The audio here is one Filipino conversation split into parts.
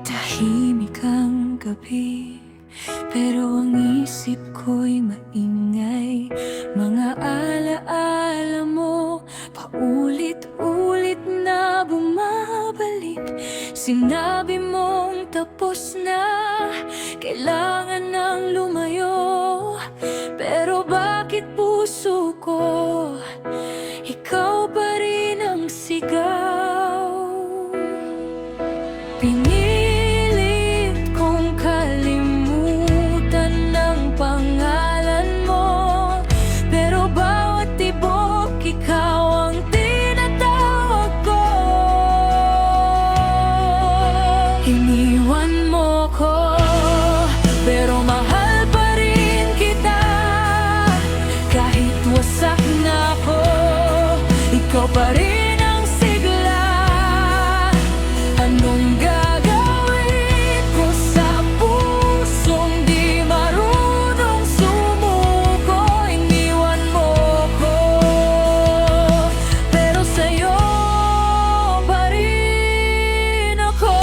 Tahimik ang gabi, pero ang isip ko'y maingay. Mga alaala mo, paulit-ulit na bumabalik. Sinabi mong tapos na, kailangan nang lumayo. Pero bakit puso ko, ikaw pa rin ang sigaw? Pinilit kong kalimutan ang pangalan mo, pero bawat tibok ikaw ang tinatawag ko. Iniwan mo ko, pero mahal pa rin kita. Kahit wasak na ako, ikaw pa rin ang sigla. Anong gagawin ko sa pusong di marunong sumuko? Iniwan mo ko, pero sa'yo pa rin ako.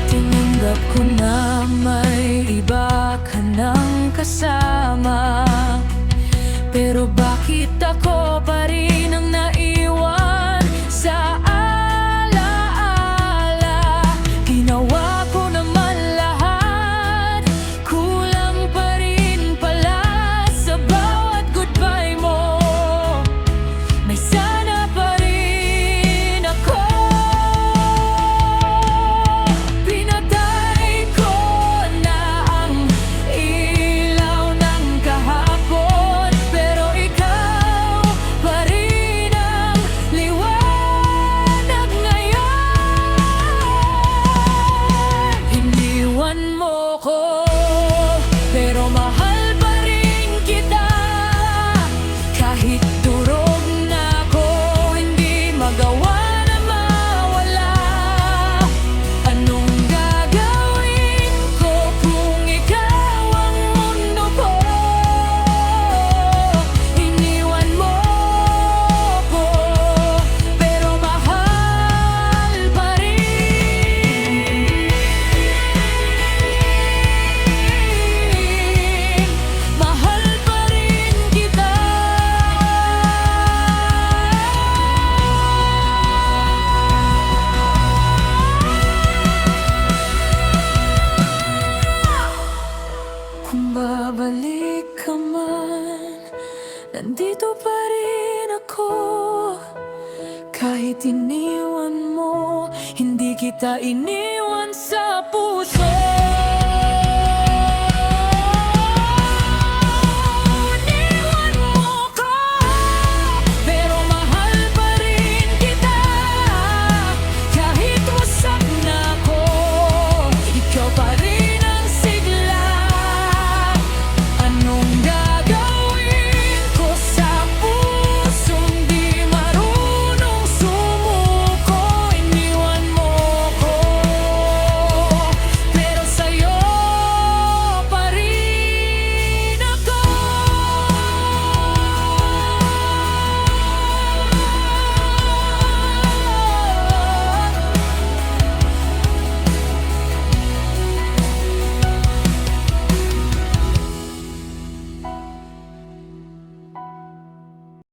Tinanggap ko na may iba ka nang kasama, pero bakit ako pa rin ang naiwan sa alaala? Ginawa ko naman lahat, kulang pa rin pala. Sa bawat goodbye mo, may sana pa rin ako. Pinatay ko na ang ilaw ng kahapon, pero ikaw pa rin ang liwanag ngayon. Iniwan mo ko, pero mahal pa rin kita. Kahit durog na ako, hindi magawa na mawala. Anong gagawin ko kung ikaw ang mundo ko? Iniwan mo ko, pero mahal pa rin. Mahal pa rin kita. Kung babalik ka man, nandito pa rin ako. Kahit iniwan mo, hindi kita iniwan sa puso.